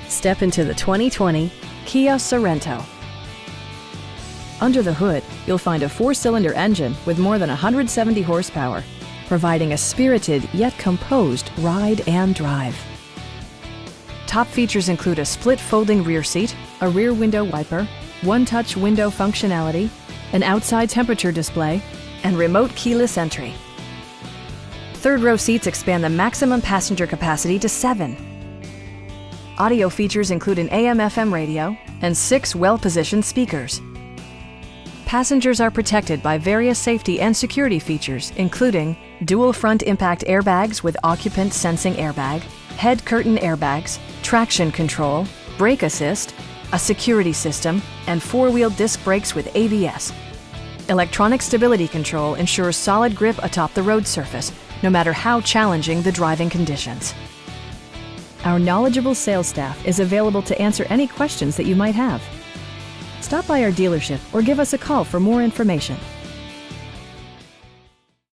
Step into the 2020 Kia Sorento. Under the hood, you'll find a 4-cylinder engine with more than 170 horsepower, providing a spirited yet composed ride and drive. Top features include a split folding rear seat, a rear window wiper, one-touch window functionality, an outside temperature display, and remote keyless entry. Third-row seats expand the maximum passenger capacity to 7. Audio features include an AM/FM radio and 6 well-positioned speakers. Passengers are protected by various safety and security features, including dual front impact airbags with occupant sensing airbag, head curtain airbags, traction control, brake assist, a security system, and 4-wheel disc brakes with ABS. Electronic stability control ensures solid grip atop the road surface, no matter how challenging the driving conditions. Our knowledgeable sales staff is available to answer any questions that you might have. Stop by our dealership or give us a call for more information.